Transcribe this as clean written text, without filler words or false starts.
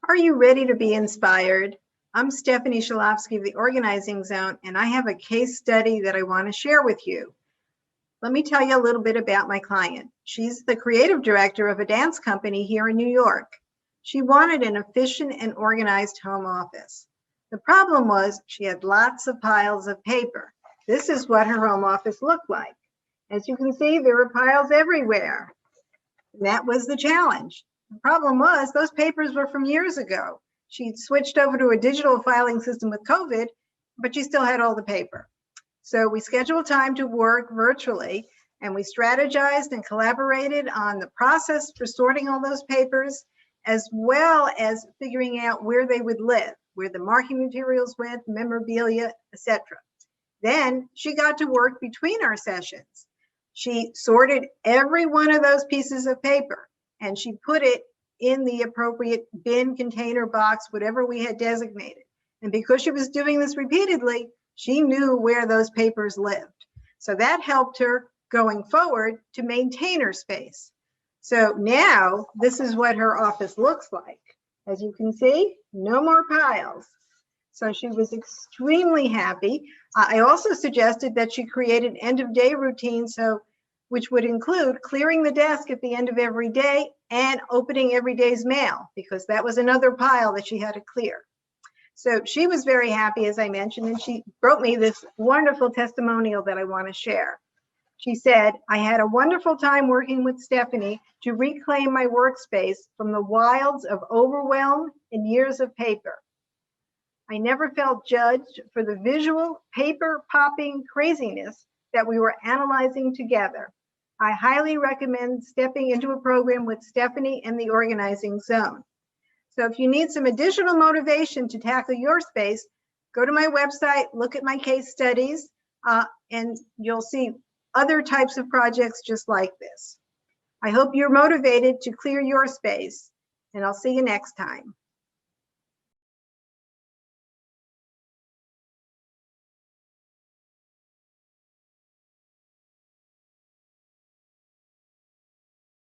Are you ready to be inspired? I'm Stephanie Shalofsky of the Organizing Zone, and I have a case study that I want to share with you. Let me tell you a little bit about my client. She's the creative director of a dance company here in New York. She wanted an efficient and organized home office. The problem was she had lots of piles of paper. This is what her home office looked like. As you can see, there were piles everywhere. And that was the challenge. The problem was those papers were from years ago. She'd switched over to a digital filing system with COVID, but she still had all the paper. So we scheduled time to work virtually, and we strategized and collaborated on the process for sorting all those papers, as well as figuring out where they would live, where the marking materials went, memorabilia, etc. Then she got to work between our sessions. She sorted every one of those pieces of paper, and she put it in the appropriate bin, container, box, whatever we had designated. And because she was doing this repeatedly, she knew where those papers lived. So that helped her going forward to maintain her space. So now this is what her office looks like. As you can see, no more piles. So she was extremely happy. I also suggested that she create an end of day routine, which would include clearing the desk at the end of every day and opening every day's mail, because that was another pile that she had to clear. So she was very happy, as I mentioned, and she wrote me this wonderful testimonial that I want to share. She said, "I had a wonderful time working with Stephanie to reclaim my workspace from the wilds of overwhelm and years of paper. I never felt judged for the visual paper popping craziness that we were analyzing together. I highly recommend stepping into a program with Stephanie and the Organizing Zone." So if you need some additional motivation to tackle your space, go to my website, look at my case studies, and you'll see other types of projects just like this. I hope you're motivated to clear your space, and I'll see you next time.